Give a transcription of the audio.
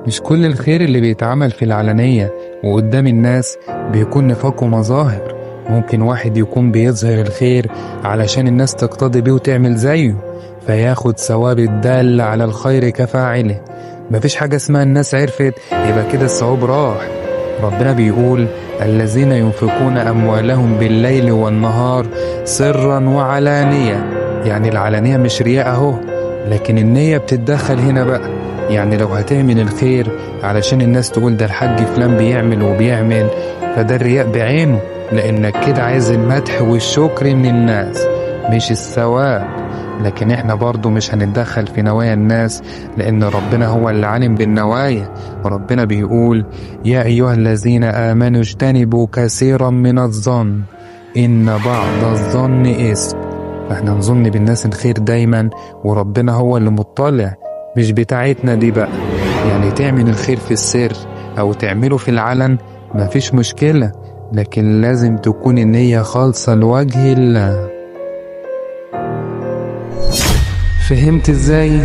مش كل الخير اللي بيتعمل في العلنية وقدام الناس بيكون نفاق ومظاهر. ممكن واحد يكون بيظهر الخير علشان الناس تقتدي بيه وتعمل زيه، فياخد ثواب الدال على الخير كفاعله. مفيش حاجة اسمها الناس عرفت يبقى كده الثواب راح. ربنا بيقول: الذين ينفقون أموالهم بالليل والنهار سرا وعلانية. يعني العلانية مش رياء اهو، لكن النية بتتدخل هنا بقى. يعني لو هتعمل الخير علشان الناس تقول ده الحاج فلان بيعمل وبيعمل، فده الرياء بعينه، لأنك كده عايز المدح والشكر من الناس مش الثواب. لكن احنا برضو مش هنتدخل في نوايا الناس، لأن ربنا هو اللي عالم بالنوايا. ربنا بيقول: يا أيها الذين آمنوا اجتنبوا كثيرا من الظن إن بعض الظن إثم. فاحنا نظن بالناس الخير دايما، وربنا هو اللي مطلع، مش بتاعتنا دي بقى. يعني تعمل الخير في السر أو تعمله في العلن مفيش مشكلة، لكن لازم تكون النية خالصة لوجه الله. فهمت ازاي؟